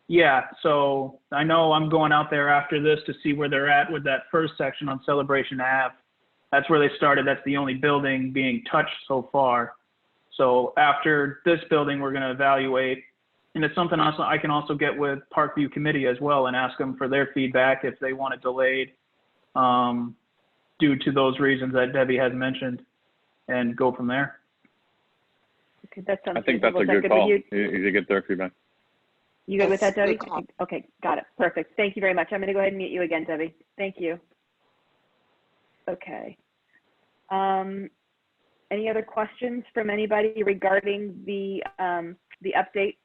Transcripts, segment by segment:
Yeah, so I know I'm going out there after this to see where they're at with that first section on Celebration Ave. That's where they started. That's the only building being touched so far. So after this building, we're going to evaluate. And it's something also I can also get with Parkview Committee as well and ask them for their feedback if they want it delayed due to those reasons that Debbie has mentioned, and go from there. Okay, that sounds I think that's a good call. You get their feedback. You good with that, Debbie? Okay, got it. Perfect. Thank you very much. I'm going to go ahead and mute you again, Debbie. Thank you. Okay. Any other questions from anybody regarding the update?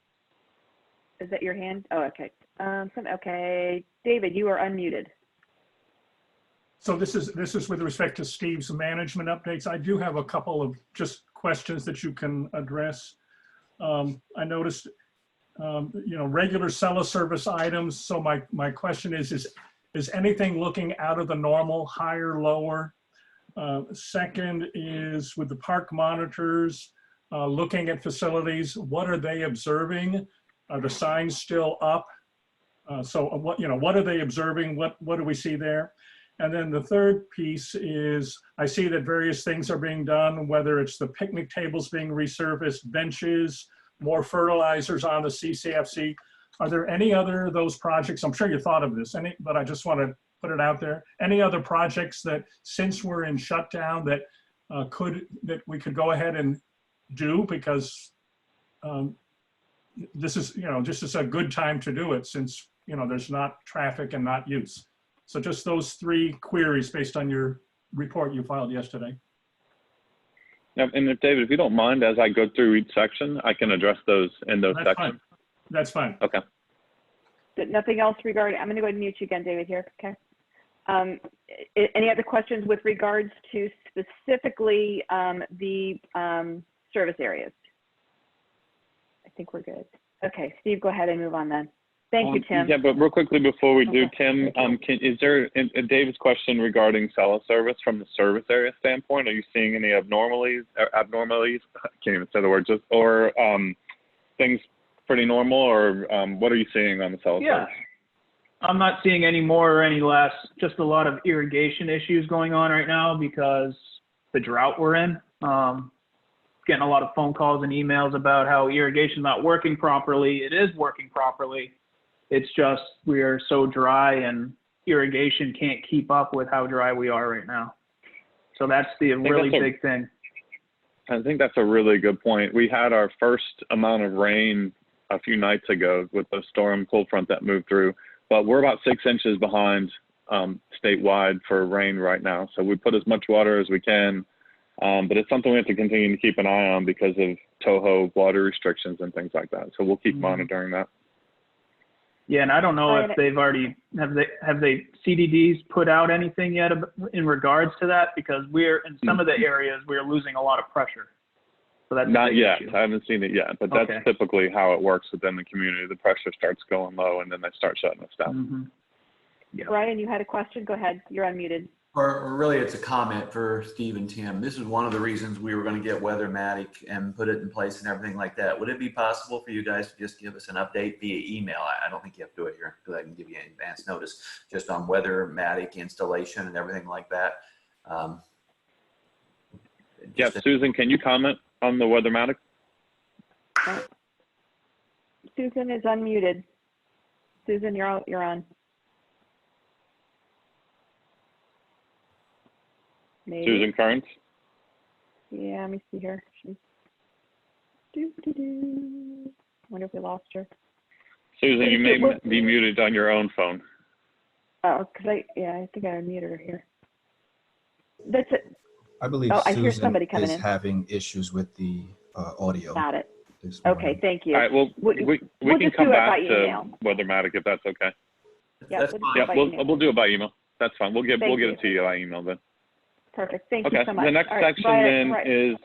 Is that your hand? Oh, okay. Okay, David, you are unmuted. So this is with respect to Steve's management updates. I do have a couple of just questions that you can address. I noticed, regular cellar service items. So my question is anything looking out of the normal, higher, lower? Second is with the park monitors, looking at facilities, what are they observing? Are the signs still up? So what are they observing? What do we see there? And then the third piece is, I see that various things are being done, whether it's the picnic tables being resurfaced, benches, more fertilizers on the CCFC. Are there any other of those projects? I'm sure you thought of this, but I just want to put it out there. Any other projects that, since we're in shutdown, that we could go ahead and do, because this is a good time to do it, since there's not traffic and not use. So just those three queries based on your report you filed yesterday. Yeah, and if David, if you don't mind, as I go through each section, I can address those in those sections. Fine. That's fine. Okay. Nothing else regarding, I'm going to go ahead and mute you again, David, here. Okay. Any other questions with regards to specifically the service areas? I think we're good. Okay, Steve, go ahead and move on then. Thank you, Tim. Yeah, but real quickly before we do, Tim, is there David's question regarding cellar service from the service area standpoint? Are you seeing any abnormalities? I can't even say the word. Or things pretty normal, or what are you seeing on the cellar service? I'm not seeing any more or any less. Just a lot of irrigation issues going on right now because the drought we're in. Getting a lot of phone calls and emails about how irrigation not working properly. It is working properly. It's just we are so dry and irrigation can't keep up with how dry we are right now. So that's the really big thing. I think that's a really good point. We had our first amount of rain a few nights ago with the storm cold front that moved through, but we're about 6 inches behind statewide for rain right now. So we put as much water as we can, but it's something we have to continue to keep an eye on because of TOHO water restrictions and things like that. So we'll keep monitoring that. Yeah, and I don't know if they've already, have they CDDs put out anything yet in regards to that? Because we're, in some of the areas, we're losing a lot of pressure. So that's not yet. I haven't seen it yet, but that's typically how it works within the community. The pressure starts going low and then they start shutting us down. Mm-hmm. Yeah. Brian, you had a question? Go ahead. You're unmuted. Or really, it's a comment for Steve and Tim. This is one of the reasons we were going to get Weathermatic and put it in place and everything like that. Would it be possible for you guys to just give us an update via email? I don't think you have to do it here because I can give you an advance notice just on Weathermatic installation and everything like that. Yeah, Susan, can you comment on the Weathermatic? Susan is unmuted. Susan, you're on. Maybe. Susan Kearns? Yeah, let me see here. She's wonder if we lost her. Susan, you may be muted on your own phone. Oh, because I think I unmuted her here. That's it. I believe I hear Susan somebody coming is in. having issues with the audio. Got it. Okay, thank you. All right, well, we can come back to Weathermatic if that's okay. Yeah, we'll do it by email. That's fine. We'll get it to you by email then. Perfect. Thank you so much. The next section is.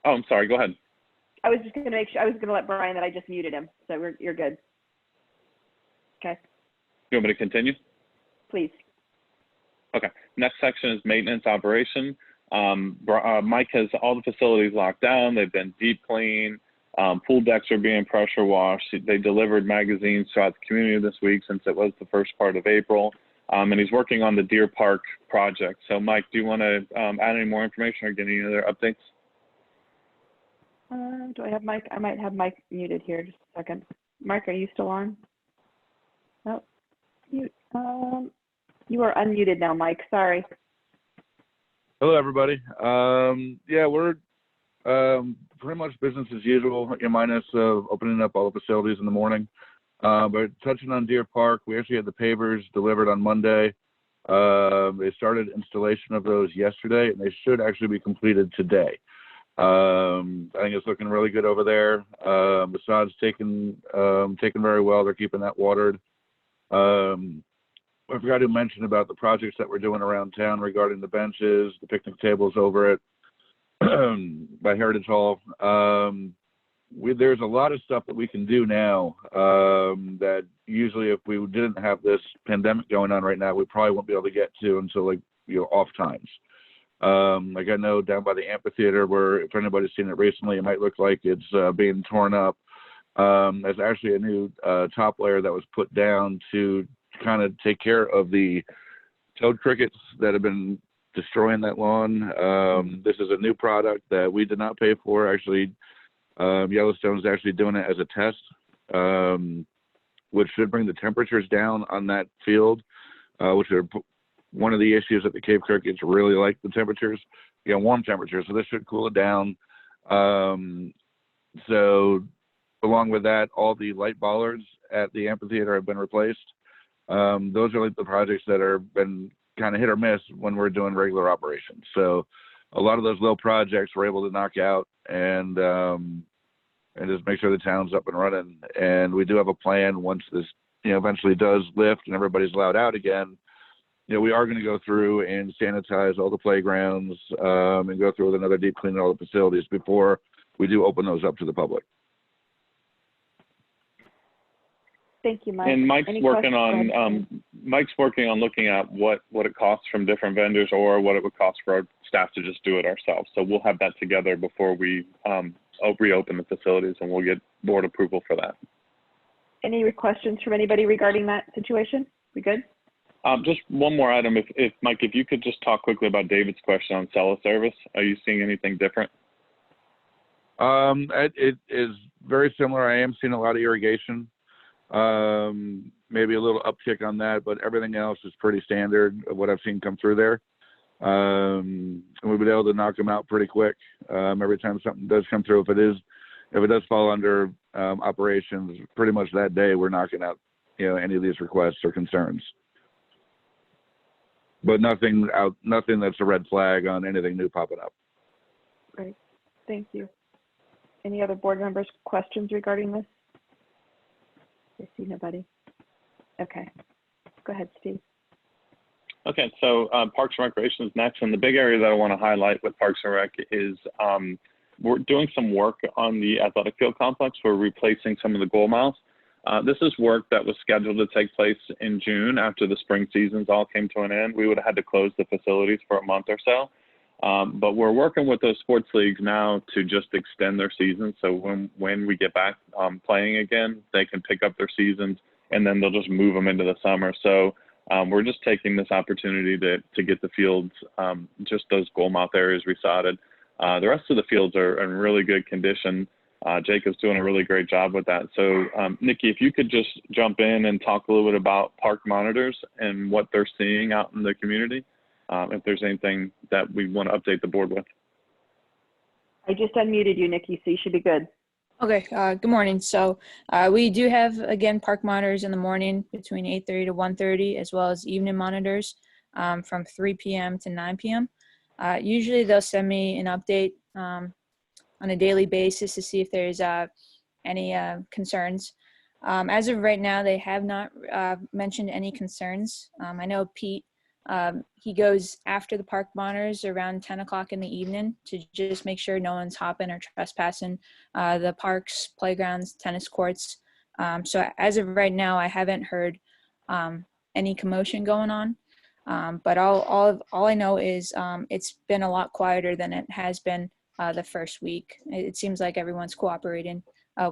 Oh, I'm sorry. Go ahead. I was just going to make sure. I was going to let Brian that I just muted him, so you're good. Okay. You want me to continue? Please. Okay. Next section is maintenance operation. Mike has all the facilities locked down. They've been deep cleaned. Pool decks are being pressure washed. They delivered magazines throughout the community this week since it was the first part of April. And he's working on the Deer Park project. So Mike, do you want to add any more information or get any other updates? Do I have Mike? I might have Mike muted here. Just a second. Mike, are you still on? No. You are unmuted now, Mike. Sorry. Hello, everybody. Yeah, we're pretty much business as usual, minus opening up all the facilities in the morning. But touching on Deer Park, we actually had the pavers delivered on Monday. They started installation of those yesterday, and they should actually be completed today. I think it's looking really good over there. The sod's taken very well. They're keeping that watered. I forgot to mention about the projects that we're doing around town regarding the benches, the picnic tables over at by Heritage Hall. There's a lot of stuff that we can do now that usually if we didn't have this pandemic going on right now, we probably won't be able to get to until off times. Like I know down by the amphitheater where if anybody's seen it recently, it might look like it's being torn up. There's actually a new top layer that was put down to kind of take care of the toad crickets that have been destroying that lawn. This is a new product that we did not pay for. Actually, Yellowstone is actually doing it as a test, which should bring the temperatures down on that field, which are one of the issues that the Cape crickets really like the temperatures, warm temperatures. So this should cool it down. So along with that, all the light bollards at the amphitheater have been replaced. Those are like the projects that are been kind of hit or miss when we're doing regular operations. So a lot of those little projects we're able to knock out and just make sure the town's up and running. And we do have a plan once this, eventually does lift and everybody's allowed out again. We are going to go through and sanitize all the playgrounds and go through with another deep clean of all the facilities before we do open those up to the public. Thank you, Mike. And Mike's Any working questions? on looking at what it costs from different vendors or what it would cost for our staff to just do it ourselves. So we'll have that together before we reopen the facilities, and we'll get board approval for that. Any questions from anybody regarding that situation? We good? Just one more item. If Mike, if you could just talk quickly about David's question on cell service. Are you seeing anything different? It is very similar. I am seeing a lot of irrigation. Maybe a little uptick on that, but everything else is pretty standard of what I've seen come through there. And we've been able to knock them out pretty quick. Every time something does come through, if it does fall under operations, pretty much that day we're knocking out, any of these requests or concerns. But nothing that's a red flag on anything new popping up. Great, thank you. Any other board members' questions regarding this? I see nobody. Okay, go ahead, Steve. Okay, so Parks and Recreation is next, and the big area that I want to highlight with Parks and Rec is we're doing some work on the athletic field complex. We're replacing some of the goal miles. This is work that was scheduled to take place in June after the spring seasons all came to an end. We would have had to close the facilities for a month or so. But we're working with those sports leagues now to just extend their seasons. So when we get back playing again, they can pick up their seasons and then they'll just move them into the summer. So we're just taking this opportunity to get the fields, just those goal mouth areas resodded. The rest of the fields are in really good condition. Jacob's doing a really great job with that. So Nikki, if you could just jump in and talk a little bit about park monitors and what they're seeing out in the community. If there's anything that we want to update the board with. I just unmuted you, Nikki, so you should be good. Okay, good morning. So we do have, again, park monitors in the morning between 8:30 to 1:30, as well as evening monitors from 3 p.m. to 9 p.m. Usually they'll send me an update on a daily basis to see if there's any concerns. As of right now, they have not mentioned any concerns. I know Pete, he goes after the park monitors around 10 o'clock in the evening to just make sure no one's hopping or trespassing the parks, playgrounds, tennis courts. So as of right now, I haven't heard any commotion going on. But all I know is it's been a lot quieter than it has been the first week. It seems like everyone's cooperating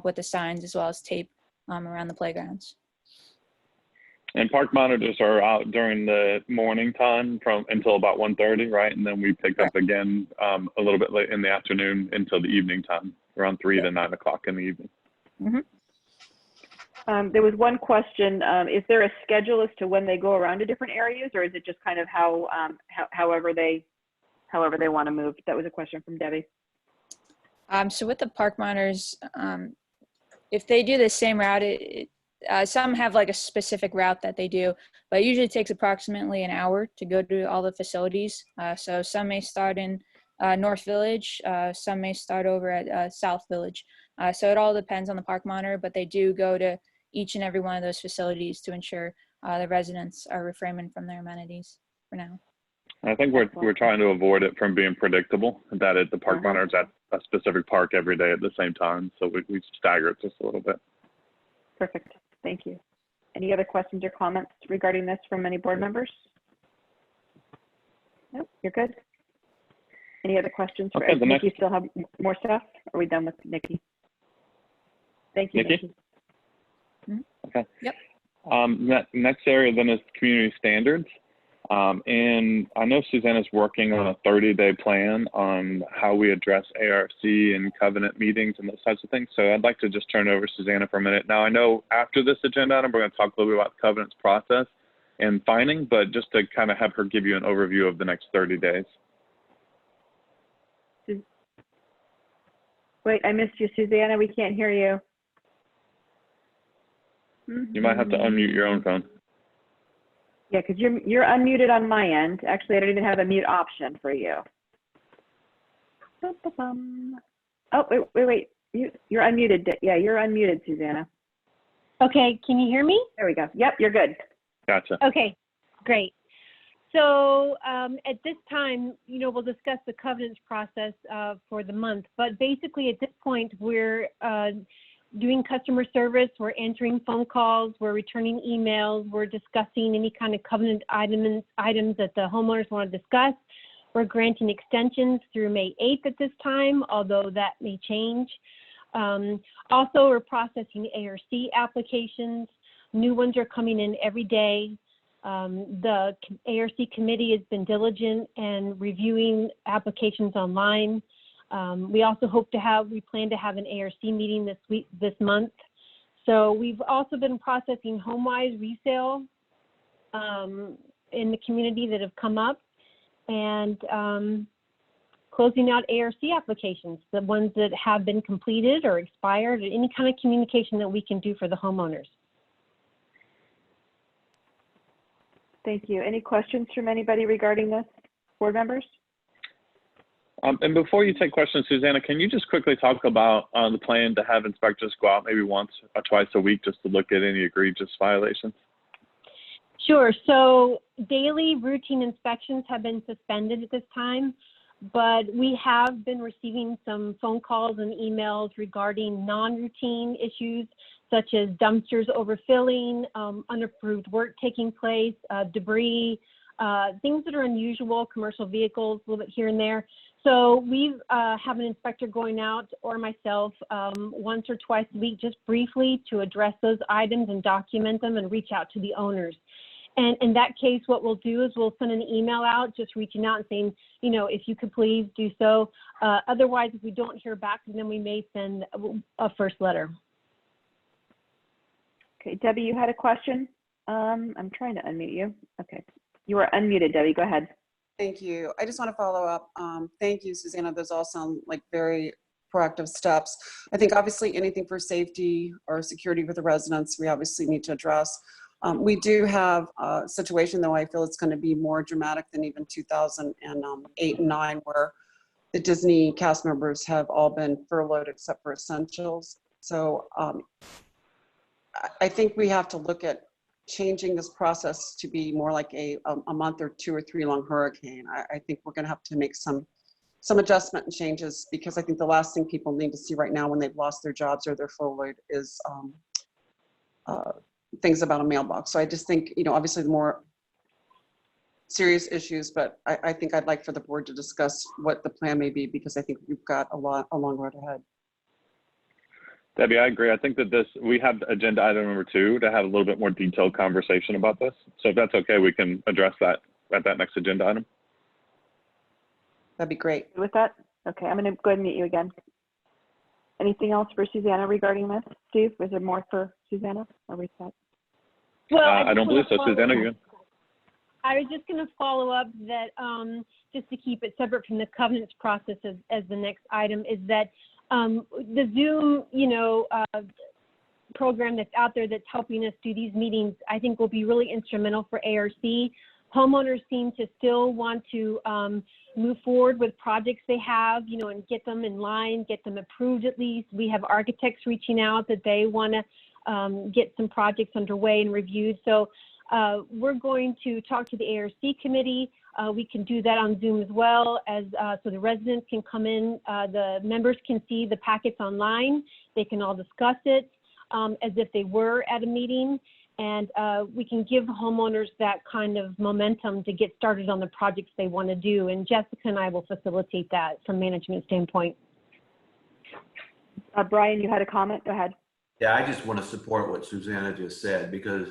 with the signs as well as tape around the playgrounds. And park monitors are out during the morning time until about 1:30, right? And then we pick up again a little bit late in the afternoon until the evening time, around 3 to 9 o'clock in the evening. Mm-hmm. There was one question. Is there a schedule as to when they go around to different areas, or is it just kind of however they want to move? That was a question from Debbie. So with the park monitors, if they do the same route, some have like a specific route that they do, but it usually takes approximately an hour to go to all the facilities. So some may start in North Village, some may start over at South Village. So it all depends on the park monitor, but they do go to each and every one of those facilities to ensure the residents are refraining from their amenities for now. I think we're trying to avoid it from being predictable, that the park monitor's at a specific park every day at the same time. So we stagger it just a little bit. Perfect. Thank you. Any other questions or comments regarding this from any board members? Nope, you're good. Any other questions? Okay, Nikki still have more stuff? Are we done with Nikki? Thank you, Nikki. Okay. Yep. Next area then is community standards. And I know Susanna's working on a 30-day plan on how we address ARC and covenant meetings and those types of things. So I'd like to just turn it over to Susanna for a minute. Now, I know after this agenda item, we're going to talk a little bit about the covenants process and finding, but just to kind of have her give you an overview of the next 30 days. Wait, I missed you, Susanna. We can't hear you. You might have to unmute your own phone. Yeah, because you're unmuted on my end. Actually, I don't even have a mute option for you. Oh, wait. You're unmuted. Yeah, you're unmuted, Susanna. Okay, can you hear me? There we go. Yep, you're good. Gotcha. Okay, great. So at this time, we'll discuss the covenants process for the month. But basically, at this point, we're doing customer service, we're answering phone calls, we're returning emails, we're discussing any kind of covenant items that the homeowners want to discuss. We're granting extensions through May 8th at this time, although that may change. Also, we're processing ARC applications. New ones are coming in every day. The ARC committee has been diligent in reviewing applications online. We also we plan to have an ARC meeting this month. So we've also been processing HomeWise resale in the community that have come up, and closing out ARC applications, the ones that have been completed or expired, or any kind of communication that we can do for the homeowners. Thank you. Any questions from anybody regarding this, board members? And before you take questions, Susanna, can you just quickly talk about the plan to have inspectors go out maybe once or twice a week just to look at any egregious violations? Sure. So daily routine inspections have been suspended at this time, but we have been receiving some phone calls and emails regarding non-routine issues such as dumpsters overfilling, unapproved work taking place, debris, things that are unusual, commercial vehicles, a little bit here and there. So we have an inspector going out, or myself, once or twice a week, just briefly to address those items and document them and reach out to the owners. And in that case, what we'll do is we'll send an email out just reaching out and saying, if you could please do so. Otherwise, if we don't hear back, then we may send a first letter. Okay, Debbie, you had a question? I'm trying to unmute you. Okay, you are unmuted, Debbie. Go ahead. Thank you. I just want to follow up. Thank you, Susanna. Those all sound like very proactive steps. I think obviously anything for safety or security for the residents, we obviously need to address. We do have a situation, though I feel it's going to be more dramatic than even 2008 and 9, where the Disney cast members have all been furloughed except for essentials. So I think we have to look at changing this process to be more like a month or 2 or 3 long hurricane. I think we're going to have to make some adjustment and changes, because I think the last thing people need to see right now when they've lost their jobs or they're furloughed is things about a mailbox. So I just think, obviously the more serious issues, but I think I'd like for the board to discuss what the plan may be, because I think we've got a long road ahead. Debbie, I agree. I think that we have agenda item number 2 to have a little bit more detailed conversation about this. So if that's okay, we can address that at that next agenda item. That'd be great. With that, okay, I'm going to go ahead and mute you again. Anything else for Susanna regarding this? Steve, was there more for Susanna? Are we set? Well, I don't believe so. Susanna, you good? I was just going to follow up that just to keep it separate from the covenants process as the next item is that the Zoom, program that's out there that's helping us do these meetings, I think will be really instrumental for ARC. Homeowners seem to still want to move forward with projects they have, and get them in line, get them approved at least. We have architects reaching out that they want to get some projects underway and reviewed. So we're going to talk to the ARC committee. We can do that on Zoom as well, as so the residents can come in, the members can see the packets online. They can all discuss it as if they were at a meeting. And we can give homeowners that kind of momentum to get started on the projects they want to do. And Jessica and I will facilitate that from management standpoint. Brian, you had a comment? Go ahead. Yeah, I just want to support what Susanna just said, because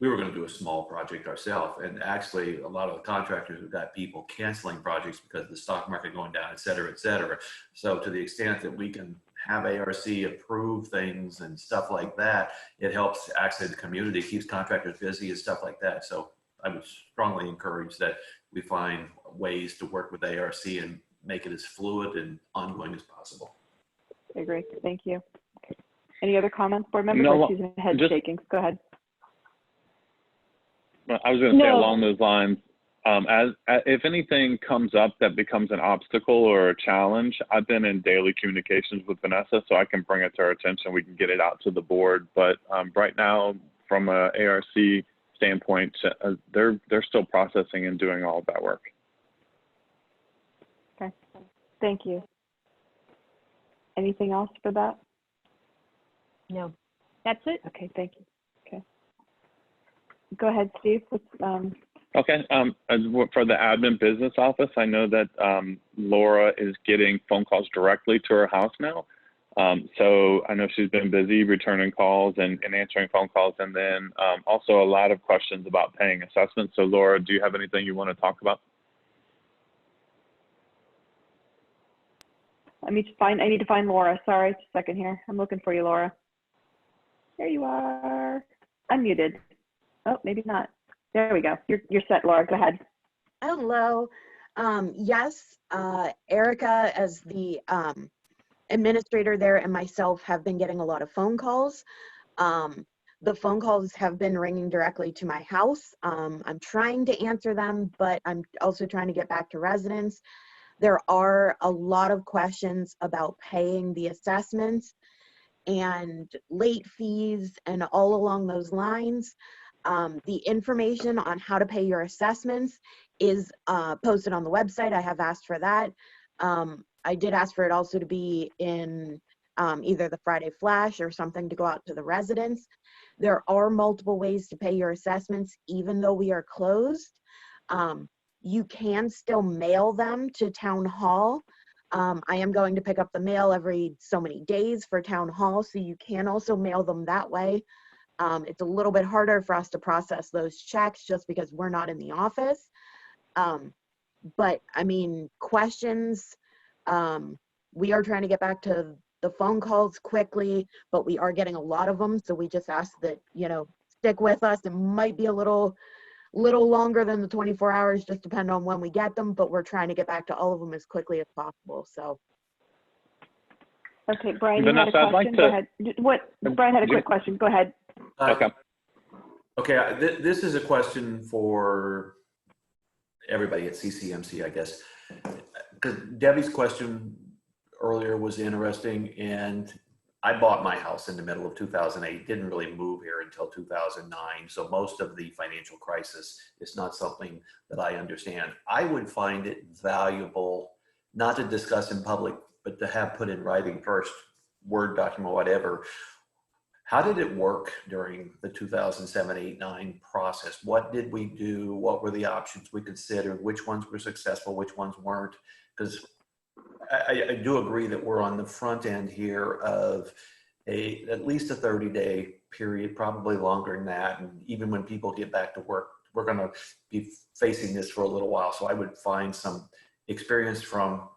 we were going to do a small project ourselves. And actually, a lot of the contractors have got people canceling projects because of the stock market going down, et cetera, et cetera. So to the extent that we can have ARC approve things and stuff like that, it helps actually the community, keeps contractors busy and stuff like that. So I would strongly encourage that we find ways to work with ARC and make it as fluid and ongoing as possible. I agree. Thank you. Any other comments, board members? No, Susan, head shaking. Go ahead. I was going to say along those lines, if anything comes up that becomes an obstacle or a challenge, I've been in daily communications with Vanessa, so I can bring it to her attention. We can get it out to the board. But right now, from a ARC standpoint, they're still processing and doing all of that work. Okay. Thank you. Anything else for that? No, that's it. Okay. Thank you. Okay. Go ahead, Steve. Okay. For the admin business office, I know that Laura is getting phone calls directly to her house now. So I know she's been busy returning calls and answering phone calls, and then also a lot of questions about paying assessments. So Laura, do you have anything you want to talk about? I need to find Laura. Sorry, just a second here. I'm looking for you, Laura. There you are. Unmuted. Oh, maybe not. There we go. You're set, Laura. Go ahead. Hello. Yes, Erica, as the administrator there, and myself have been getting a lot of phone calls. The phone calls have been ringing directly to my house. I'm trying to answer them, but I'm also trying to get back to residents. There are a lot of questions about paying the assessments and late fees and all along those lines. The information on how to pay your assessments is posted on the website. I have asked for that. I did ask for it also to be in either the Friday Flash or something to go out to the residents. There are multiple ways to pay your assessments, even though we are closed. You can still mail them to Town Hall. I am going to pick up the mail every so many days for Town Hall, so you can also mail them that way. It's a little bit harder for us to process those checks just because we're not in the office. But I mean, questions, we are trying to get back to the phone calls quickly, but we are getting a lot of them. So we just ask that, stick with us. It might be a little longer than the 24 hours, just depend on when we get them, but we're trying to get back to all of them as quickly as possible. So. Okay, Brian, Vanessa, you had a question? Go ahead. Brian had a quick question. Go ahead. Okay. Okay, this is a question for everybody at CCMC, I guess. Because Debbie's question earlier was interesting, and I bought my house in the middle of 2008, didn't really move here until 2009. So most of the financial crisis is not something that I understand. I would find it valuable not to discuss in public, but to have put in writing first, Word document, whatever. How did it work during the 2007, 8, 9 process? What did we do? What were the options we considered? Which ones were successful? Which ones weren't? Because I do agree that we're on the front end here of at least a 30-day period, probably longer than that. And even when people get back to work, we're going to be facing this for a little while. So I would find some experience from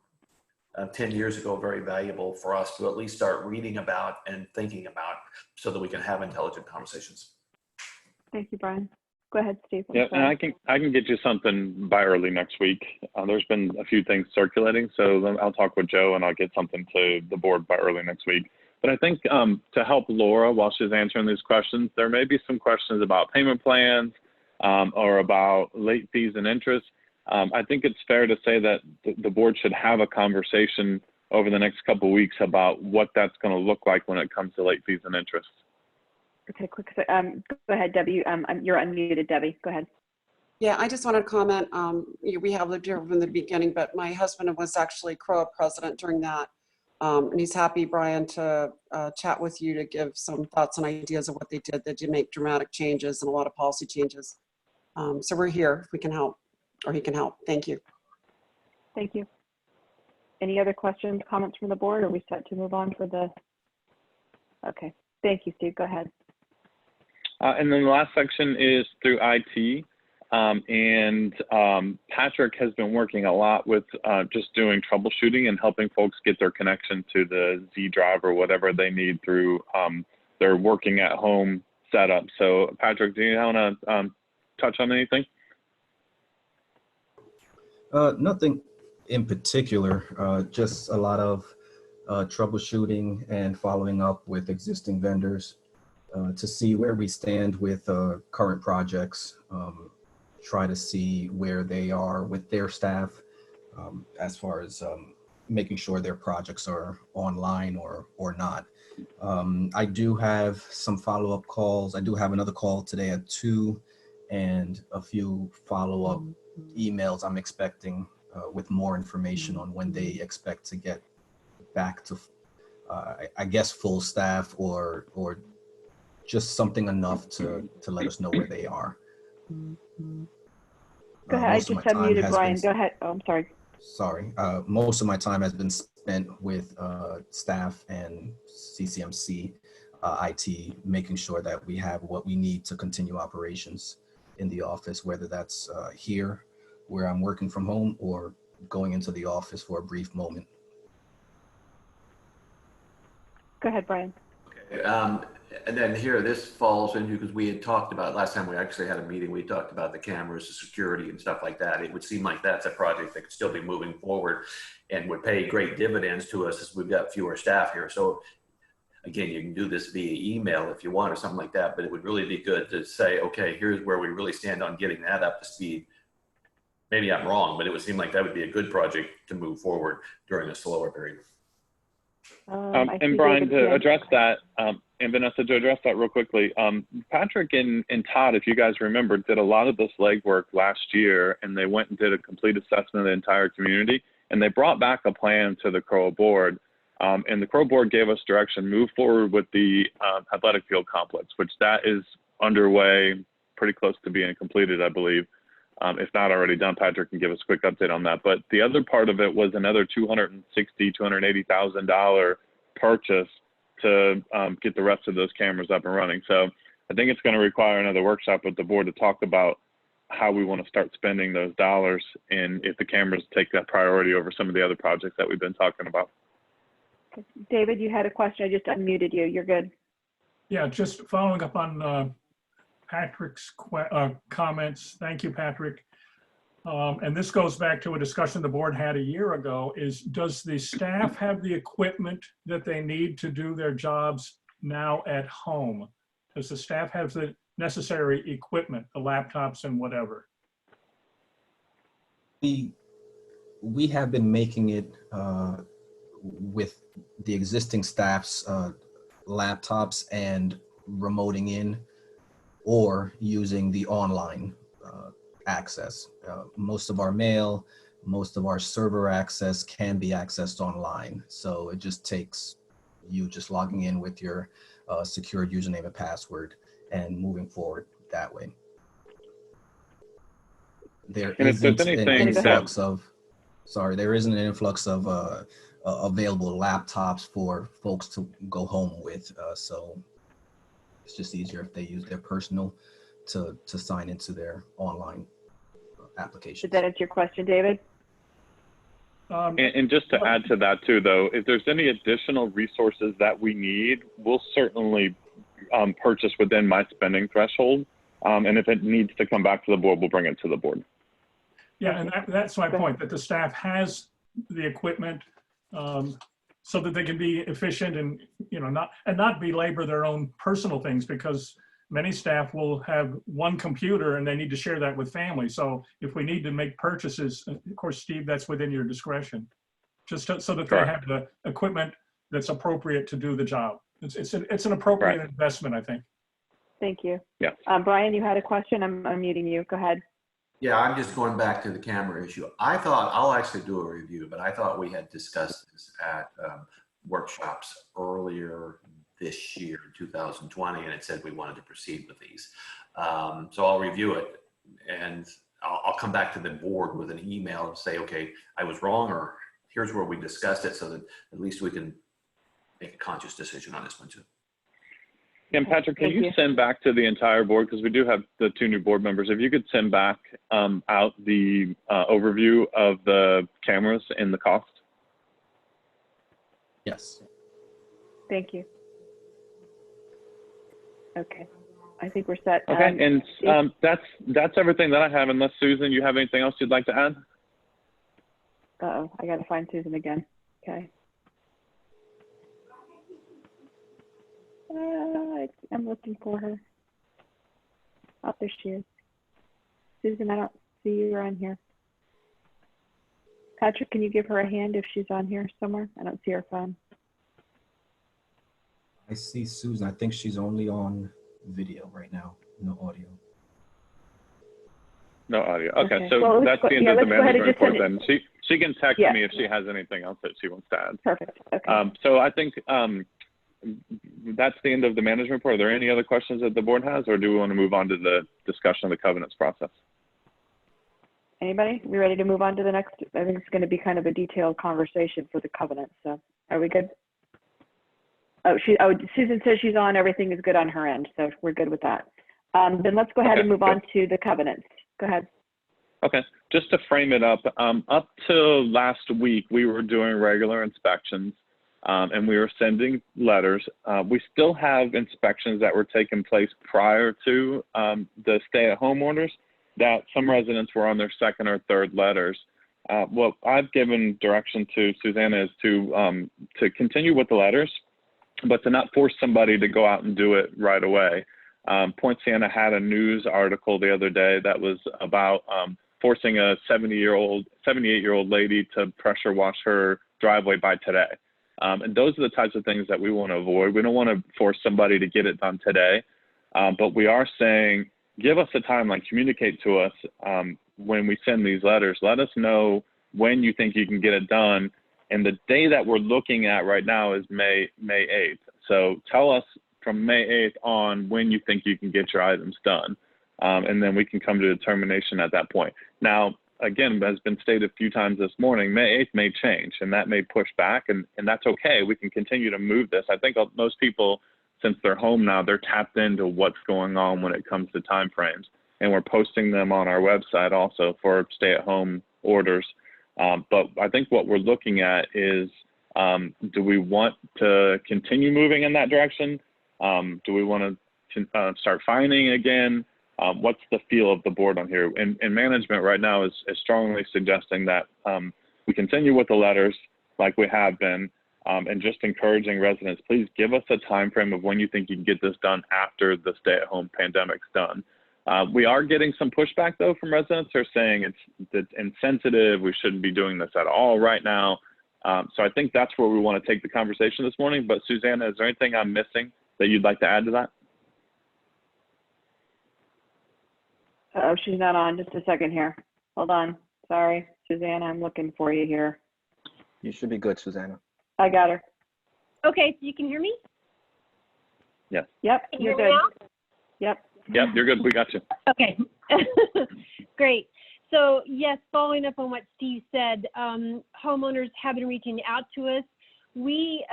10 years ago very valuable for us to at least start reading about and thinking about so that we can have intelligent conversations. Thank you, Brian. Go ahead, Steve. Yeah, and I can get you something by early next week. There's been a few things circulating, so I'll talk with Joe and I'll get something to the board by early next week. But I think to help Laura while she's answering these questions, there may be some questions about payment plans or about late fees and interest. I think it's fair to say that the board should have a conversation over the next couple of weeks about what that's going to look like when it comes to late fees and interest. Okay, quick. Go ahead, Debbie. You're unmuted, Debbie. Go ahead. Yeah, I just wanted to comment. We have lived here from the beginning, but my husband was actually CROA president during that. And he's happy, Brian, to chat with you to give some thoughts and ideas of what they did. They did make dramatic changes and a lot of policy changes. So we're here if we can help, or he can help. Thank you. Thank you. Any other questions, comments from the board? Or are we set to move on for the? Okay. Thank you, Steve. Go ahead. And then the last section is through IT. Patrick has been working a lot with just doing troubleshooting and helping folks get their connection to the Z Drive or whatever they need through their working at home setup. So Patrick, do you want to touch on anything? Nothing in particular, just a lot of troubleshooting and following up with existing vendors to see where we stand with current projects, try to see where they are with their staff as far as making sure their projects are online or not. I do have some follow-up calls. I do have another call today at 2 and a few follow-up emails I'm expecting with more information on when they expect to get back to, I guess, full staff or just something enough to let us know where they are. Go ahead. I just unmuted Brian. Go ahead. Oh, I'm sorry. Sorry. Most of my time has been spent with staff and CCMC IT, making sure that we have what we need to continue operations in the office, whether that's here where I'm working from home or going into the office for a brief moment. Go ahead, Brian. Okay. And then here, this falls into, because we had talked about, last time we actually had a meeting, we talked about the cameras, the security and stuff like that. It would seem like that's a project that could still be moving forward and would pay great dividends to us as we've got fewer staff here. So again, you can do this via email if you want or something like that, but it would really be good to say, okay, here's where we really stand on getting that up to speed. Maybe I'm wrong, but it would seem like that would be a good project to move forward during a slower period. And Brian, to address that, and Vanessa, to address that real quickly, Patrick and Todd, if you guys remember, did a lot of this legwork last year, and they went and did a complete assessment of the entire community, and they brought back a plan to the CROA board. And the CROA board gave us direction, move forward with the athletic field complex, which that is underway, pretty close to being completed, I believe. If not already done, Patrick can give us a quick update on that. But the other part of it was another $280,000 purchase to get the rest of those cameras up and running. So I think it's going to require another workshop with the board to talk about how we want to start spending those dollars and if the cameras take that priority over some of the other projects that we've been talking about. David, you had a question. I just unmuted you. You're good. Yeah, just following up on Patrick's comments. Thank you, Patrick. And this goes back to a discussion the board had a year ago, is does the staff have the equipment that they need to do their jobs now at home? Does the staff have the necessary equipment, the laptops and whatever? We have been making it with the existing staff's laptops and remoting in or using the online access. Most of our mail, most of our server access can be accessed online. So it just takes you just logging in with your secured username and password and moving forward that way. There isn't an influx of, sorry, there isn't an influx of available laptops for folks to go home with. So it's just easier if they use their personal to sign into their online applications. Did that answer your question, David? And just to add to that too, though, if there's any additional resources that we need, we'll certainly purchase within my spending threshold. And if it needs to come back to the board, we'll bring it to the board. Yeah, and that's my point, that the staff has the equipment so that they can be efficient and, you know, not belabor their own personal things, because many staff will have one computer and they need to share that with family. So if we need to make purchases, of course, Steve, that's within your discretion, just so that they have the equipment that's appropriate to do the job. It's an appropriate investment, I think. Thank you. Yeah. Brian, you had a question? I'm unmuting you. Go ahead. Yeah, I'm just going back to the camera issue. I thought, I'll actually do a review, but I thought we had discussed this at workshops earlier this year, 2020, and it said we wanted to proceed with these. So I'll review it, and I'll come back to the board with an email and say, okay, I was wrong, or here's where we discussed it, so that at least we can make a conscious decision on this one too. And Patrick, can you send back to the entire board, because we do have the 2 new board members, if you could send back out the overview of the cameras and the cost? Yes. Thank you. Okay, I think we're set. Okay, and that's everything that I have, unless Susan, you have anything else you'd like to add? Uh-oh, I gotta find Susan again. Okay. I'm looking for her. Oh, there she is. Susan, I don't see you on here. Patrick, can you give her a hand if she's on here somewhere? I don't see her phone. I see Susan. I think she's only on video right now, no audio. No audio. Okay, so well, that's the end of the management report then. She can text Yeah. me if she has anything else that she wants to add. Perfect. Okay. So I think that's the end of the management report. Are there any other questions that the board has, or do we want to move on to the discussion of the covenants process? Anybody? We ready to move on to the next? I think it's going to be kind of a detailed conversation for the covenants. So are we good? Oh, Susan says she's on. Everything is good on her end. So we're good with that. Then let's go ahead and move on to the covenants. Go ahead. Okay, just to frame it up till last week, we were doing regular inspections and we were sending letters. We still have inspections that were taking place prior to the stay-at-home orders that some residents were on their second or third letters. What I've given direction to Susanna is to continue with the letters, but to not force somebody to go out and do it right away. Point Siena had a news article the other day that was about forcing a 78-year-old lady to pressure wash her driveway by today. And those are the types of things that we want to avoid. We don't want to force somebody to get it done today, but we are saying, give us a timeline, communicate to us when we send these letters. Let us know when you think you can get it done. And the day that we're looking at right now is May 8th. So tell us from May 8th on when you think you can get your items done. And then we can come to a determination at that point. Now, again, as been stated a few times this morning, May 8th may change and that may push back, and that's okay. We can continue to move this. I think most people, since they're home now, they're tapped into what's going on when it comes to timeframes. And we're posting them on our website also for stay-at-home orders. But I think what we're looking at is, do we want to continue moving in that direction? Do we want to start fining again? What's the feel of the board on here? And management right now is strongly suggesting that we continue with the letters like we have been, and just encouraging residents, please give us a time frame of when you think you can get this done after the stay-at-home pandemic's done. We are getting some pushback though from residents who are saying it's insensitive, we shouldn't be doing this at all right now. So I think that's where we want to take the conversation this morning. But Susanna, is there anything I'm missing that you'd like to add to that? Oh, she's not on. Just a second here. Hold on. Sorry, Susanna, I'm looking for you here. You should be good, Susanna. I got her. Okay, so you can hear me? Yes. Yep, Can you you're hear me good. now? Yep. Yep, you're good. We got you. Okay, great. So yes, following up on what Steve said, homeowners have been reaching out to us. We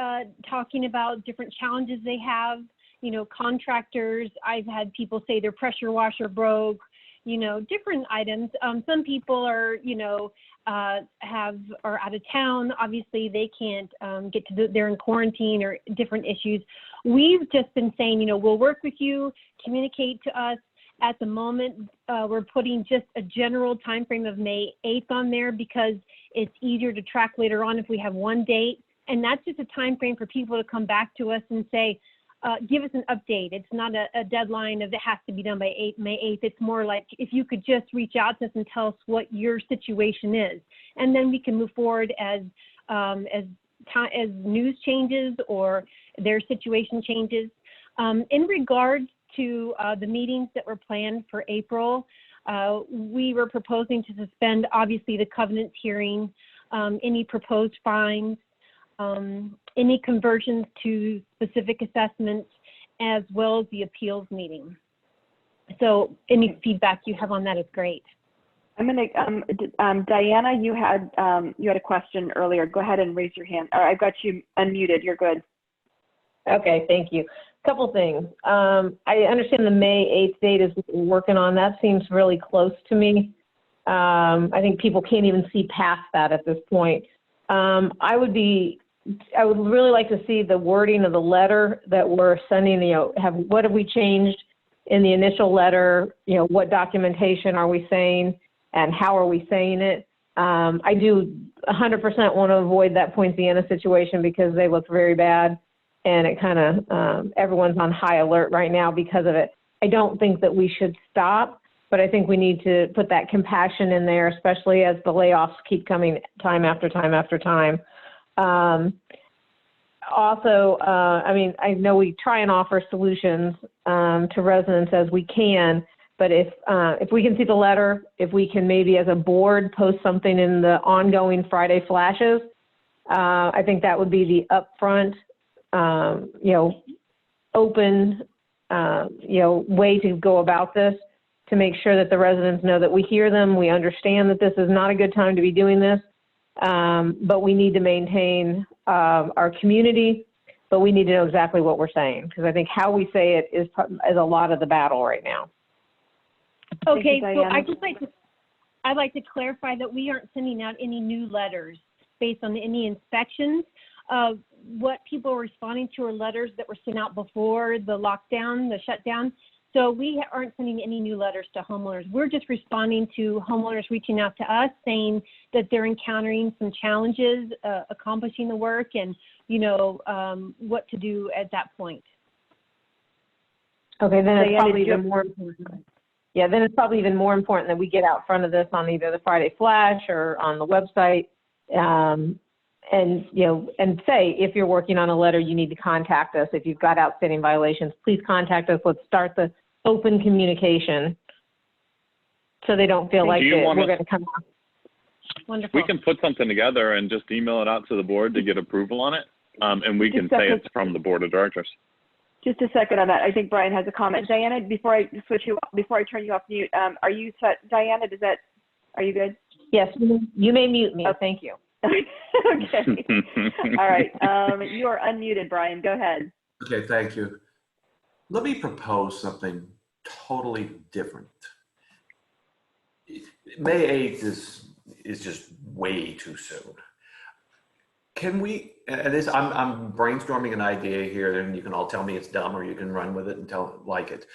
talking about different challenges they have. You know, contractors. I've had people say their pressure washer broke. You know, different items. Some people are, you know, are out of town. Obviously, they can't get to they're in quarantine or different issues. We've just been saying, you know, we'll work with you, communicate to us. At the moment, we're putting just a general time frame of May 8th on there because it's easier to track later on if we have one date. And that's just a time frame for people to come back to us and say, give us an update. It's not a deadline of it has to be done by May 8th. It's more like if you could just reach out to us and tell us what your situation is. And then we can move forward as news changes or their situation changes. In regards to the meetings that were planned for April, we were proposing to suspend, obviously, the covenants hearing, any proposed fines, any conversions to specific assessments, as well as the appeals meeting. So any feedback you have on that is great. I'm going to, Diana, you had a question earlier. Go ahead and raise your hand. Or I've got you unmuted. You're good. Okay, thank you. Couple things. I understand the May 8th date is what we're working on. That seems really close to me. I think people can't even see past that at this point. I would really like to see the wording of the letter that we're sending, you know, what have we changed in the initial letter? You know, what documentation are we saying and how are we saying it? I do 100% want to avoid that Poinciana situation because they look very bad. And it kind of, everyone's on high alert right now because of it. I don't think that we should stop, but I think we need to put that compassion in there, especially as the layoffs keep coming time after time after time. Also, I mean, I know we try and offer solutions to residents as we can, but if we can see the letter, if we can maybe as a board post something in the ongoing Friday flashes, I think that would be the upfront, you know, open, you know, way to go about this to make sure that the residents know that we hear them, we understand that this is not a good time to be doing this, but we need to maintain our community, but we need to know exactly what we're saying because I think how we say it is a lot of the battle right now. Okay, so I'd like to clarify that we aren't sending out any new letters based on any inspections. What people are responding to are letters that were sent out before the lockdown, the shutdown. So we aren't sending any new letters to homeowners. We're just responding to homeowners reaching out to us saying that they're encountering some challenges, accomplishing the work and, you know, what to do at that point. Okay, then it's probably even more important. Yeah, then it's probably even more important that we get out front of this on either the Friday Flash or on the website. And, you know, and say, if you're working on a letter, you need to contact us. If you've got outstanding violations, please contact us. Let's start the open communication so they don't feel like we're going to come out. Wonderful. We can put something together and just email it out to the board to get approval on it. And we can say it's from the board of directors. Just a second on that. I think Brian has a comment. Diana, before I turn you off mute, are you set? Diana, are you good? Yes, you may mute me. Okay. Thank you. Okay. All right. You are unmuted, Brian. Go ahead. Okay, thank you. Let me propose something totally different. May 8th is just way too soon. Can we, and this, I'm brainstorming an idea here and you can all tell me it's dumb or you can run with it and like it.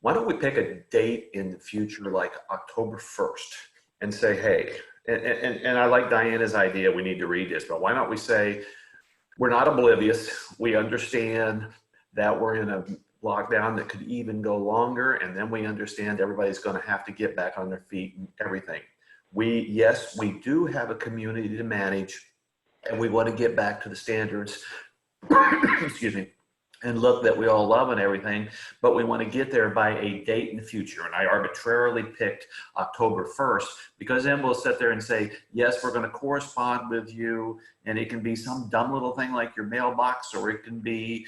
Why don't we pick a date in the future, like October 1st and say, hey, and I like Diana's idea, we need to read this, but why not we say, we're not oblivious. We understand that we're in a lockdown that could even go longer. And then we understand everybody's going to have to get back on their feet and everything. Yes, we do have a community to manage and we want to get back to the standards, excuse me, and look that we all love and everything, but we want to get there by a date in the future. And I arbitrarily picked October 1st because then we'll sit there and say, yes, we're going to correspond with you. And it can be some dumb little thing like your mailbox, or it can be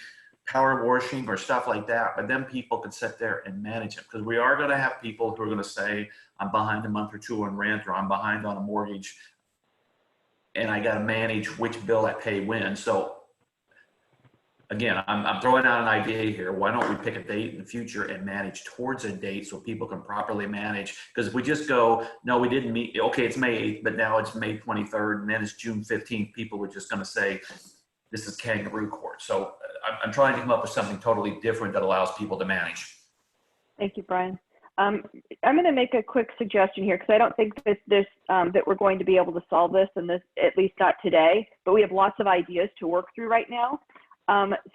power washing or stuff like that, but then people can sit there and manage it, because we are going to have people who are going to say, I'm behind a month or two on rent, or I'm behind on a mortgage, and I got to manage which bill I pay when. So again, I'm throwing out an idea here. Why don't we pick a date in the future and manage towards a date so people can properly manage? Because if we just go, no, we didn't meet, okay, it's May 8th, but now it's May 23rd, and then it's June 15th, people are just going to say, this is kangaroo court. So I'm trying to come up with something totally different that allows people to manage. Thank you, Brian. I'm going to make a quick suggestion here, because I don't think that we're going to be able to solve this, and this, at least not today, but we have lots of ideas to work through right now.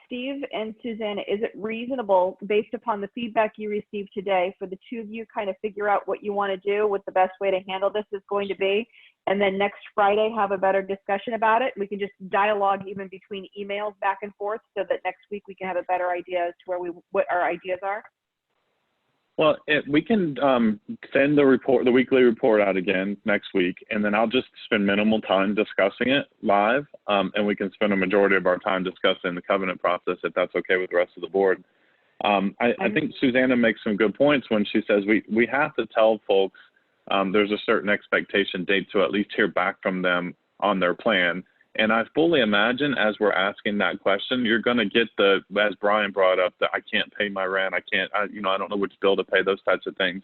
Steve and Susanna, is it reasonable, based upon the feedback you received today, for the two of you kind of figure out what you want to do, what the best way to handle this is going to be, and then next Friday have a better discussion about it? We can just dialogue even between emails back and forth, so that next week we can have a better idea as to what our ideas are. Well, we can send the weekly report out again next week, and then I'll just spend minimal time discussing it live, and we can spend a majority of our time discussing the covenant process, if that's okay with the rest of the board. I think Susanna makes some good points when she says we have to tell folks there's a certain expectation date to at least hear back from them on their plan. And I fully imagine, as we're asking that question, you're going to get as Brian brought up, that I can't pay my rent, I don't know which bill to pay, those types of things.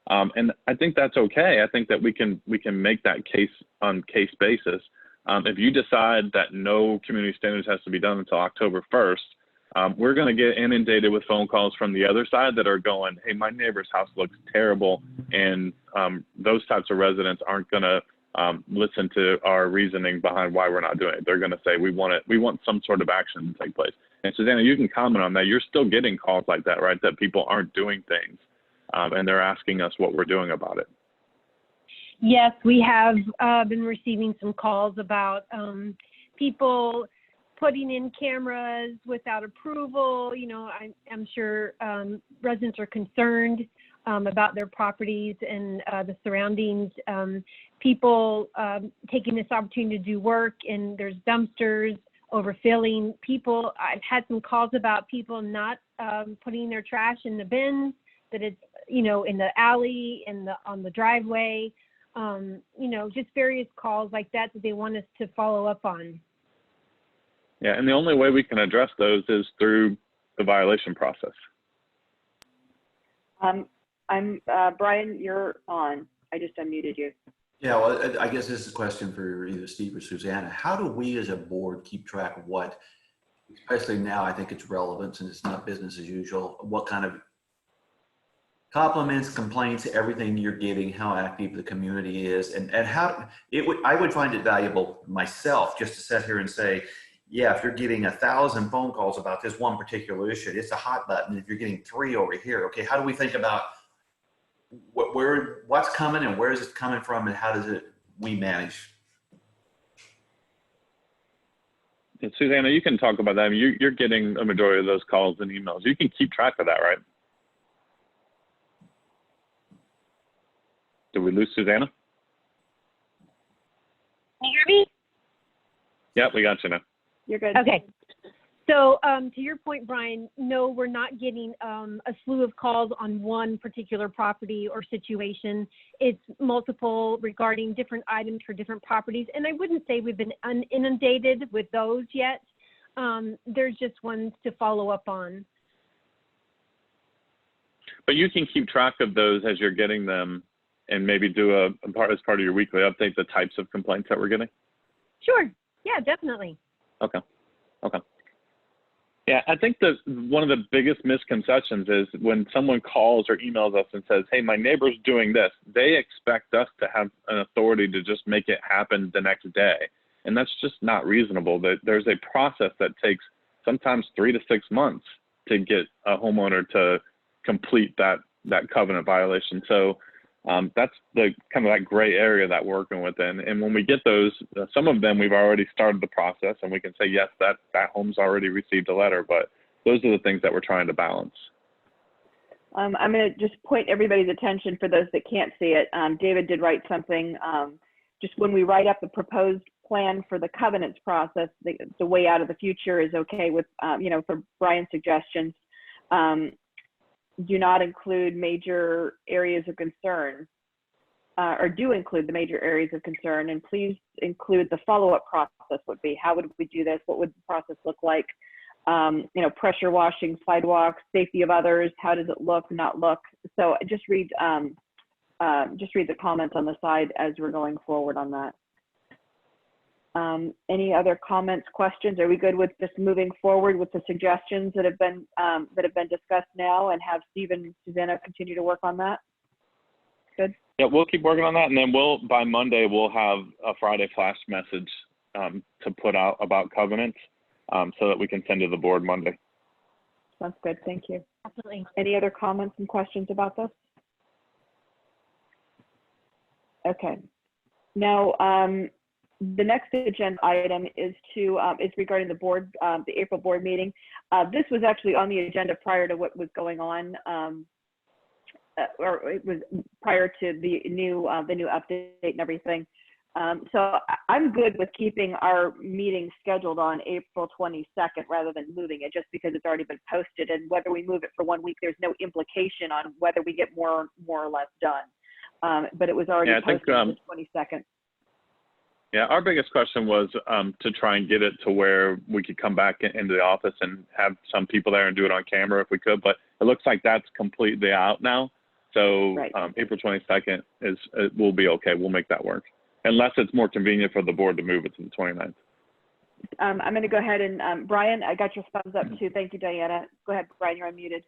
And I think that's okay. I think that we can make that case on case basis. If you decide that no community standards has to be done until October 1st, we're going to get inundated with phone calls from the other side that are going, hey, my neighbor's house looks terrible. And those types of residents aren't going to listen to our reasoning behind why we're not doing it. They're going to say, we want some sort of action to take place. And Susanna, you can comment on that. You're still getting calls like that, right? That people aren't doing things, and they're asking us what we're doing about it. Yes, we have been receiving some calls about people putting in cameras without approval. I'm sure residents are concerned about their properties and the surroundings. People taking this opportunity to do work, and there's dumpsters overfilling. I've had some calls about people not putting their trash in the bins, that it's, in the alley, on the driveway, just various calls like that they want us to follow up on. Yeah, and the only way we can address those is through the violation process. Brian, you're on. I just unmuted you. Yeah, well, I guess this is a question for either Steve or Susanna. How do we as a board keep track of what, especially now, I think it's relevant since it's not business as usual, what kind of compliments, complaints, everything you're getting, how active the community is, and how I would find it valuable myself just to sit here and say, yeah, if you're getting 1,000 phone calls about this one particular issue, it's a hot button. If you're getting 3 over here, okay, how do we think about what's coming and where is it coming from, and how does we manage? And Susanna, you can talk about that. I mean, you're getting a majority of those calls and emails. You can keep track of that, right? Did we lose Susanna? Can you hear me? Yep, we got you now. You're good. Okay. So to your point, Brian, no, we're not getting a slew of calls on one particular property or situation. It's multiple regarding different items for different properties. And I wouldn't say we've been inundated with those yet. There's just ones to follow up on. But you can keep track of those as you're getting them, and maybe do as part of your weekly update, the types of complaints that we're getting? Sure. Yeah, definitely. Okay. Yeah, I think that one of the biggest misconceptions is when someone calls or emails us and says, hey, my neighbor's doing this, they expect us to have an authority to just make it happen the next day. And that's just not reasonable. There's a process that takes sometimes 3 to 6 months to get a homeowner to complete that covenant violation. So that's the kind of that gray area that we're working within. And when we get those, some of them we've already started the process, and we can say, yes, that home's already received a letter, but those are the things that we're trying to balance. I'm going to just point everybody's attention, for those that can't see it. David did write something. Just when we write up the proposed plan for the covenants process, the way out of the future is okay with, you know, for Brian's suggestions. Do not include major areas of concern, or do include the major areas of concern, and please include the follow-up process would be, how would we do this? What would the process look like? You know, pressure washing, sidewalks, safety of others, how does it look, not look? So just read the comments on the side as we're going forward on that. Any other comments, questions? Are we good with just moving forward with the suggestions that have been discussed now, and have Steve and Susanna continue to work on that? Good. Yeah, we'll keep working on that, and then by Monday we'll have a Friday flash message to put out about covenants, so that we can send to the board Monday. Sounds good. Thank you. Absolutely. Any other comments and questions about this? Okay. Now, the next agenda item is regarding the board, the April board meeting. This was actually on the agenda prior to what was going on, or it was prior to the new update and everything. So I'm good with keeping our meeting scheduled on April 22nd rather than moving it, just because it's already been posted, and whether we move it for 1 week, there's no implication on whether we get more or less done. But it was already posted on the 22nd. Yeah, our biggest question was to try and get it to where we could come back into the office and have some people there and do it on camera if we could, but it looks like that's completely out now. So right. April 22nd will be okay. We'll make that work, unless it's more convenient for the board to move it to the 29th. I'm going to go ahead and, Brian, I got your thumbs up too. Thank you, Diana. Go ahead, Brian, you're unmuted.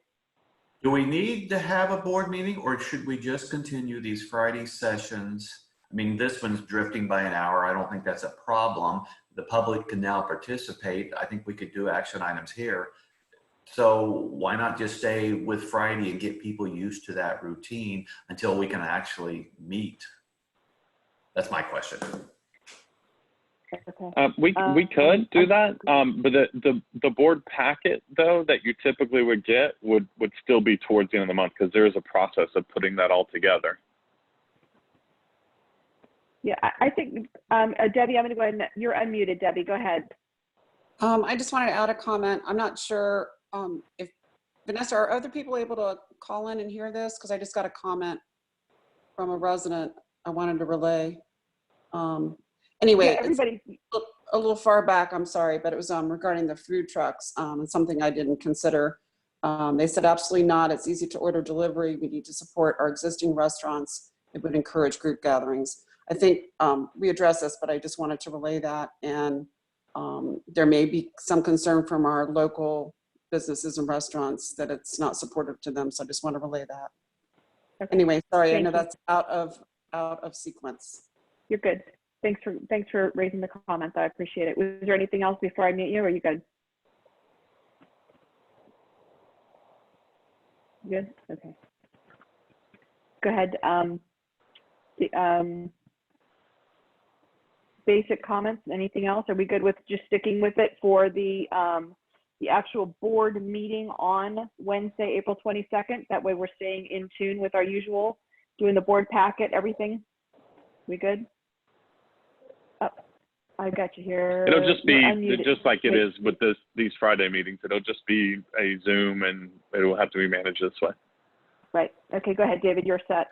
Do we need to have a board meeting, or should we just continue these Friday sessions? I mean, this one's drifting by an hour. I don't think that's a problem. The public can now participate. I think we could do action items here. So why not just stay with Friday and get people used to that routine until we can actually meet? That's my question. Okay. We could do that, but the board packet though that you typically would get would still be towards the end of the month, because there is a process of putting that all together. Yeah, I think, Debbie, I'm going to go ahead and, you're unmuted, Debbie, go ahead. I just wanted to add a comment. I'm not sure if, Vanessa, are other people able to call in and hear this? Because I just got a comment from a resident I wanted to relay. Anyway, yeah, everybody. It's a little far back, I'm sorry, but it was regarding the food trucks and something I didn't consider. They said absolutely not. It's easy to order delivery. We need to support our existing restaurants. It would encourage group gatherings. I think we addressed this, but I just wanted to relay that. And there may be some concern from our local businesses and restaurants that it's not supportive to them. So I just want to relay that. Okay. Anyway, sorry, I know that's out of sequence. You're good. Thanks for raising the comments. I appreciate it. Was there anything else before I mute you, or are you good? Good. Okay. Go ahead. Basic comments. Anything else? Are we good with just sticking with it for the actual board meeting on Wednesday, April 22nd? That way we're staying in tune with our usual, doing the board packet, everything. We good? Oh, I got you here. It'll just be just like it Wait. is with these Friday meetings. It'll just be a Zoom, and it will have to be managed this way. Right. Okay, go ahead, David, you're set.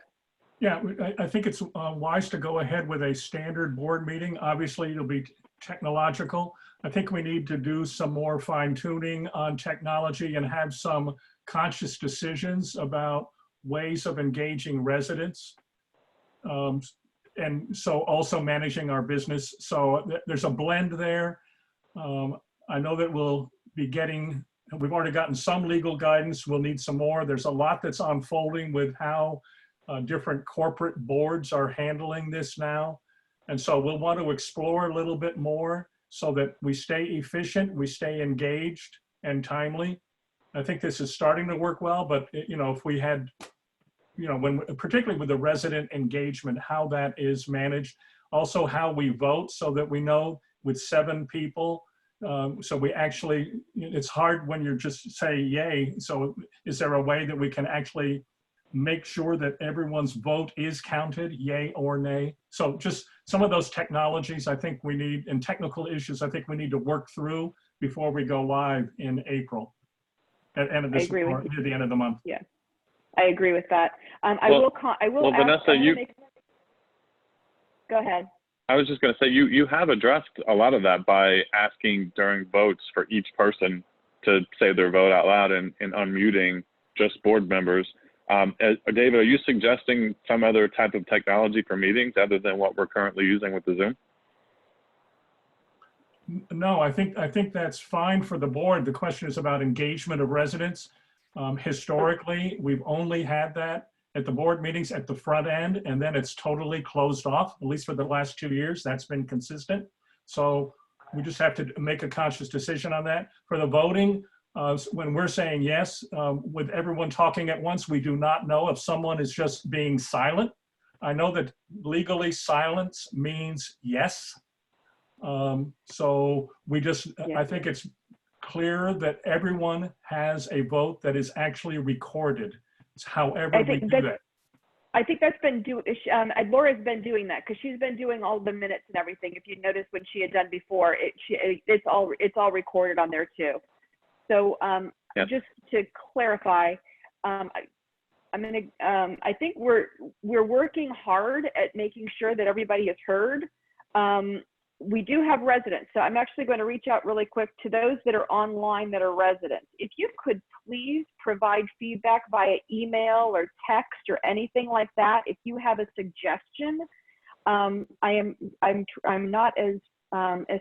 Yeah, I think it's wise to go ahead with a standard board meeting. Obviously, it'll be technological. I think we need to do some more fine tuning on technology and have some conscious decisions about ways of engaging residents. And so also managing our business. So there's a blend there. I know that we'll be we've already gotten some legal guidance. We'll need some more. There's a lot that's unfolding with how different corporate boards are handling this now. And so we'll want to explore a little bit more so that we stay efficient, we stay engaged and timely. I think this is starting to work well, but if we had, particularly with the resident engagement, how that is managed, also how we vote so that we know with 7 people, so we actually, it's hard when you just say yay. So is there a way that we can actually make sure that everyone's vote is counted, yay or nay. So just some of those technologies I think we need, and technical issues I think we need to work through before we go live in April, at end of this, agree with or near the end of the month. Yeah, I agree with that. I Well- will ask, Vanessa, go ahead. I was just going to say, you have addressed a lot of that by asking during votes for each person to say their vote out loud and unmuting just board members. David, are you suggesting some other type of technology for meetings other than what we're currently using with the Zoom? No, I think that's fine for the board. The question is about engagement of residents. Historically, we've only had that at the board meetings at the front end, and then it's totally closed off, at least for the last 2 years. That's been consistent. So we just have to make a conscious decision on that. For the voting, when we're saying yes, with everyone talking at once, we do not know if someone is just being silent. I know that legally silence means yes. So we just, Yeah. I think it's clear that everyone has a vote that is actually recorded. It's however we do that. I think that's been Laura's been doing that because she's been doing all the minutes and everything. If you notice when she had done before, it's all recorded on there too. So Yep. just to clarify, I think we're working hard at making sure that everybody is heard. We do have residents, so I'm actually going to reach out really quick to those that are online that are residents. If you could please provide feedback via email or text or anything like that. If you have a suggestion, I'm not as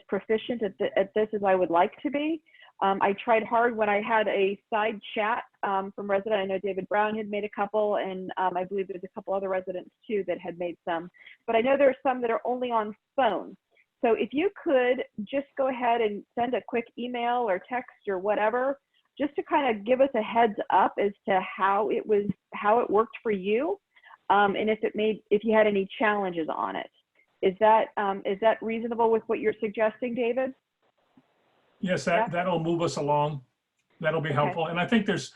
proficient at this as I would like to be. I tried hard when I had a side chat from resident. I know David Brown had made a couple, and I believe there's a couple other residents too that had made some. But I know there are some that are only on phone. So if you could just go ahead and send a quick email or text or whatever, just to kind of give us a heads up as to how it worked for you, and if you had any challenges on it. Is that reasonable with what you're suggesting, David? Yes, that'll move us along. That'll be helpful. Okay. And I think there's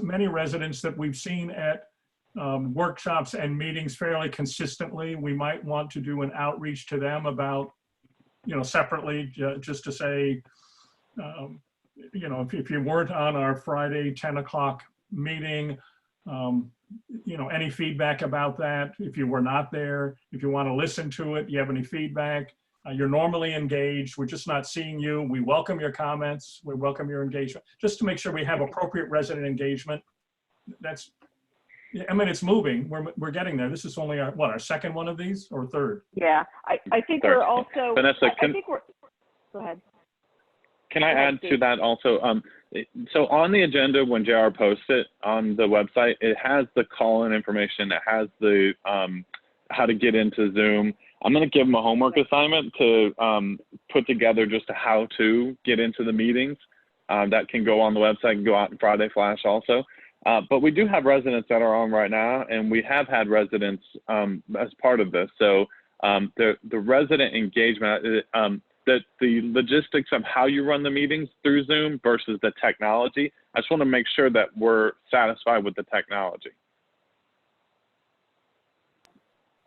many residents that we've seen at workshops and meetings fairly consistently. We might want to do an outreach to them about, separately, just to say, if you weren't on our Friday 10 o'clock meeting, any feedback about that. If you were not there, if you want to listen to it, you have any feedback, you're normally engaged. We're just not seeing you. We welcome your comments. We welcome your engagement, just to make sure we have appropriate resident engagement. It's moving. We're getting there. This is only our second one of these, or third? Yeah, I think Third. we're also, Vanessa, go ahead. Can I Go ahead, add to Steve. that also? So on the agenda, when JR posts it on the website, it has the call-in information. It has the how to get into Zoom. I'm going to give them a homework assignment to put together just a how to get into the meetings. That can go on the website and go out in Friday Flash also. But we do have residents that are on right now, and we have had residents as part of this. So the resident engagement, the logistics of how you run the meetings through Zoom versus the technology, I just want to make sure that we're satisfied with the technology.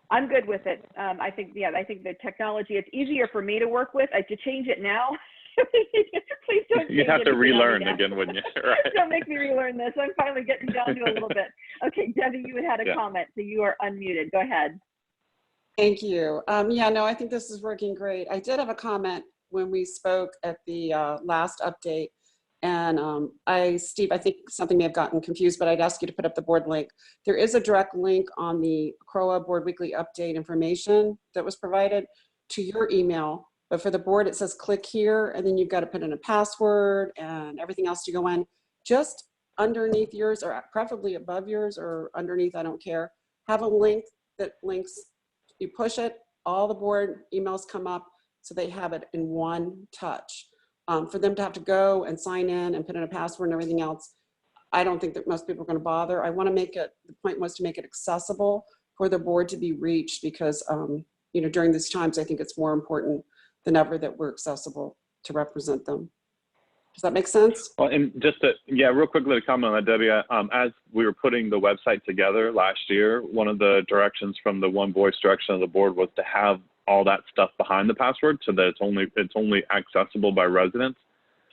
I'm good with it. I think the technology, it's easier for me to work with. To change it now, please don't. You'd have to relearn again, wouldn't you? Right. Don't make me relearn this. I'm finally getting down to it a little bit. Okay, Debbie, you had a comment, so you are unmuted. Go ahead. Thank you. I think this is working great. I did have a comment when we spoke at the last update. And Steve, I think something may have gotten confused, but I'd ask you to put up the board link. There is a direct link on the CROA board weekly update information that was provided to your email. But for the board, it says click here, and then you've got to put in a password and everything else to go in. Just underneath yours, or preferably above yours or underneath, I don't care, have a link that links. You push it, all the board emails come up, so they have it in one touch. For them to have to go and sign in and put in a password and everything else, I don't think that most people are going to bother. I want to make it, the point was to make it accessible for the board to be reached, because during these times, I think it's more important than ever that we're accessible to represent them. Does that make sense? Well, and just to, yeah, real quickly to comment on that, Debbie, as we were putting the website together last year, one of the directions from the one voice direction of the board was to have all that stuff behind the password so that it's only accessible by residents.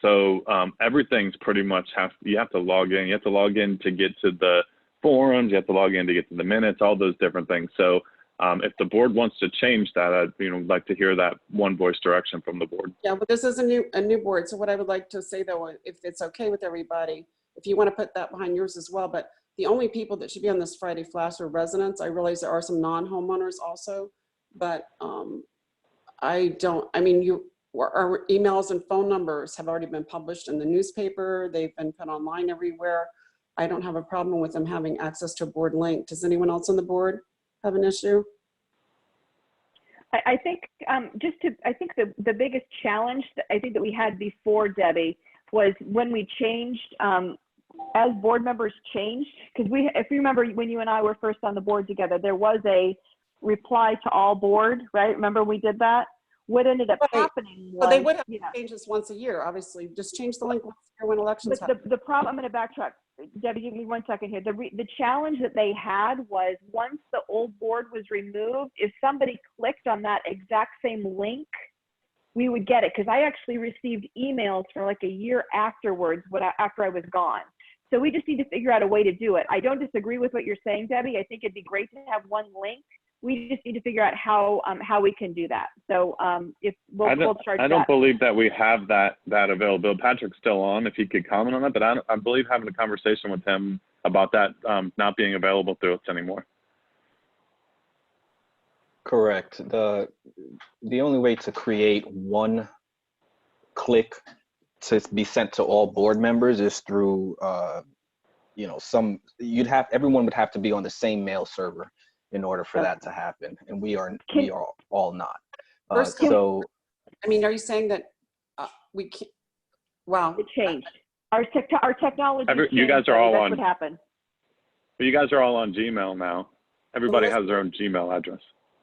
So everything's pretty much you have to log in. You have to log in to get to the forums. You have to log in to get to the minutes, all those different things. So if the board wants to change that, I'd like to hear that one voice direction from the board. Yeah, but this is a new board. So what I would like to say though, if it's okay with everybody, if you want to put that behind yours as well, but the only people that should be on this Friday Flash are residents. I realize there are some non-homeowners also, but our emails and phone numbers have already been published in the newspaper. They've been put online everywhere. I don't have a problem with them having access to a board link. Does anyone else on the board have an issue? I think the biggest challenge that I think that we had before, Debbie, was when we changed, as board members changed, because if you remember when you and I were first on the board together, there was a reply to all board, right? Remember we did that? What ended up happening was, well, they would have to change this once a year, obviously. Just change the link once a year when elections happen. The problem, I'm going to backtrack. Debbie, give me 1 second here. The challenge that they had was once the old board was removed, if somebody clicked on that exact same link, we would get it. Because I actually received emails for like a year afterwards, after I was gone. So we just need to figure out a way to do it. I don't disagree with what you're saying, Debbie. I think it'd be great to have one link. We just need to figure out how we can do that. So if we'll start. I don't believe that we have that available. Patrick's still on. If he could comment on that, but I believe having a conversation with him about that not being available to us anymore. Correct. The only way to create one click to be sent to all board members is through everyone would have to be on the same mail server in order for that to happen, and we are all not. So, I mean, are you saying that we can't? Wow, it changed. Our technology. You guys are all that's on. What happened? You guys are all on Gmail now. Everybody has their own Gmail address.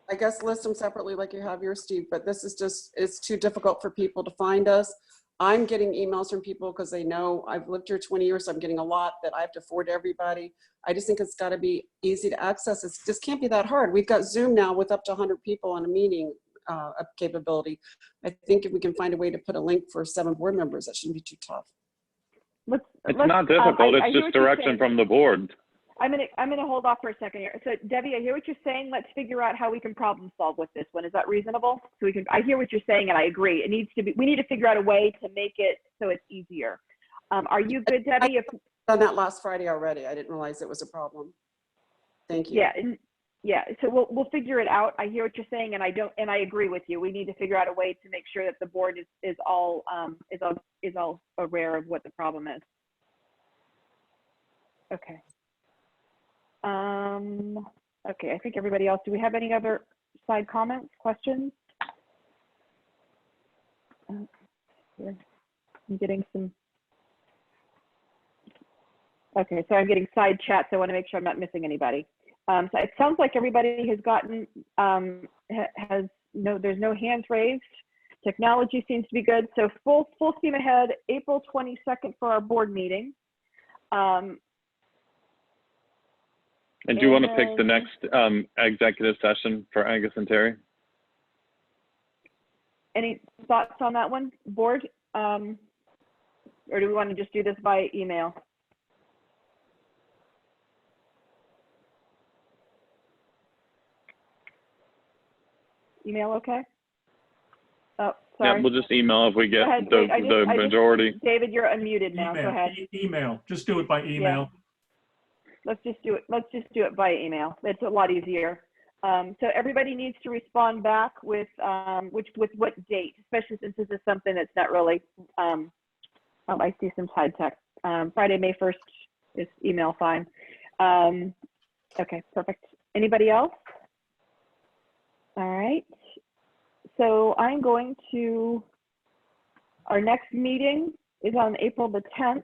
I guess list them separately like you have yours, Steve. But this is it's too difficult for people to find us. I'm getting emails from people because they know I've lived here 20 years, so I'm getting a lot that I have to forward to everybody. I just think it's got to be easy to access. It just can't be that hard. We've got Zoom now with up to 100 people on a meeting capability. I think if we can find a way to put a link for 7 board members, that shouldn't be too tough. It's not difficult. It's just direction from the board. I'm gonna hold off for a second here. So Debbie, I hear what you're saying. Let's figure out how we can problem solve with this one. Is that reasonable? So I hear what you're saying and I agree. We need to figure out a way to make it so it's easier. Are you good, Debbie? I've done that last Friday already. I didn't realize it was a problem. Thank you. Yeah. So we'll figure it out. I hear what you're saying and I agree with you. We need to figure out a way to make sure that the board is all aware of what the problem is. Okay. Okay, I think everybody else, do we have any other side comments, questions? Here. I'm getting some. Okay, so I'm getting side chats. So I want to make sure I'm not missing anybody. So it sounds like everybody has gotten, there's no hands raised. Technology seems to be good. So full steam ahead, April 22nd for our board meeting. And do you want to pick the next executive session for Angus and Terry? Any thoughts on that one, board? Or do we want to just do this by email? Email okay? Oh, sorry. Yeah, we'll just email if we get the majority. David, you're unmuted now. Email. Go ahead. Email. Just do it by email. Yeah. Let's just do it by email. It's a lot easier. So everybody needs to respond back with what date, especially since this is something that's not really. I see some side text. Friday, May 1st is email fine. Okay, perfect. Anybody else? All right. So I'm going to. Our next meeting is on April the 10th.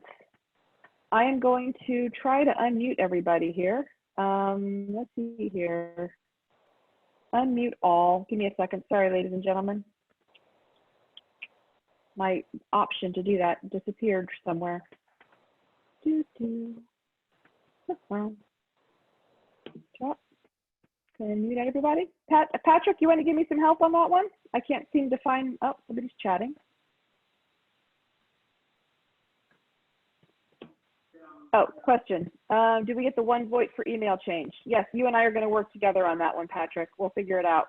I am going to try to unmute everybody here. Let's see here. Unmute all. Give me a second. Sorry, ladies and gentlemen. my option to do that disappeared somewhere. Drop. Can I mute everybody? Patrick, you want to give me some help on that one? I can't seem to find, oh, somebody's chatting. Oh, question. Do we get the one voice for email change? Yes, you and I are going to work together on that one, Patrick. We'll figure it out.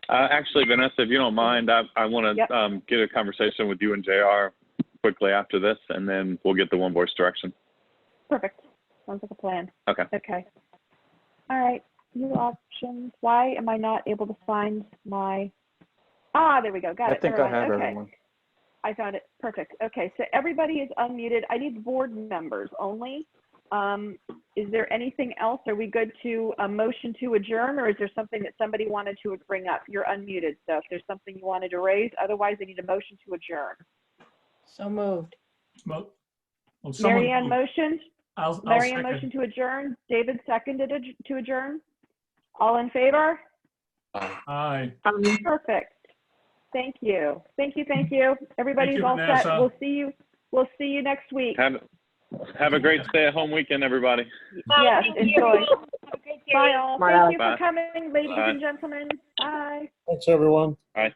Actually, Vanessa, if you don't mind, I want to get a conversation with you and JR quickly after this, and then we'll get the one voice direction. Perfect. Sounds like a plan. Okay. Okay. All right. New options. Why am I not able to find my? Ah, there we go. Got it. I think I have everyone. I found it. Perfect. Okay. So everybody is unmuted. I need board members only. Is there anything else? Are we good to a motion to adjourn, or is there something that somebody wanted to bring up? You're unmuted. So if there's something you wanted to raise, otherwise I need a motion to adjourn. So moved. Well, Mary Ann motioned. I'll Mary Ann second. motioned to adjourn. David seconded to adjourn. All in favor? Aye. Perfect. Thank you. Thank you. Thank you. Everybody's all set. Vanessa. We'll see you. We'll see you next week. Have a great stay-at-home weekend, everybody. Yes, enjoy. Bye all. Thank you Bye. for coming, ladies Bye. and gentlemen. Bye. Thanks, everyone. Bye.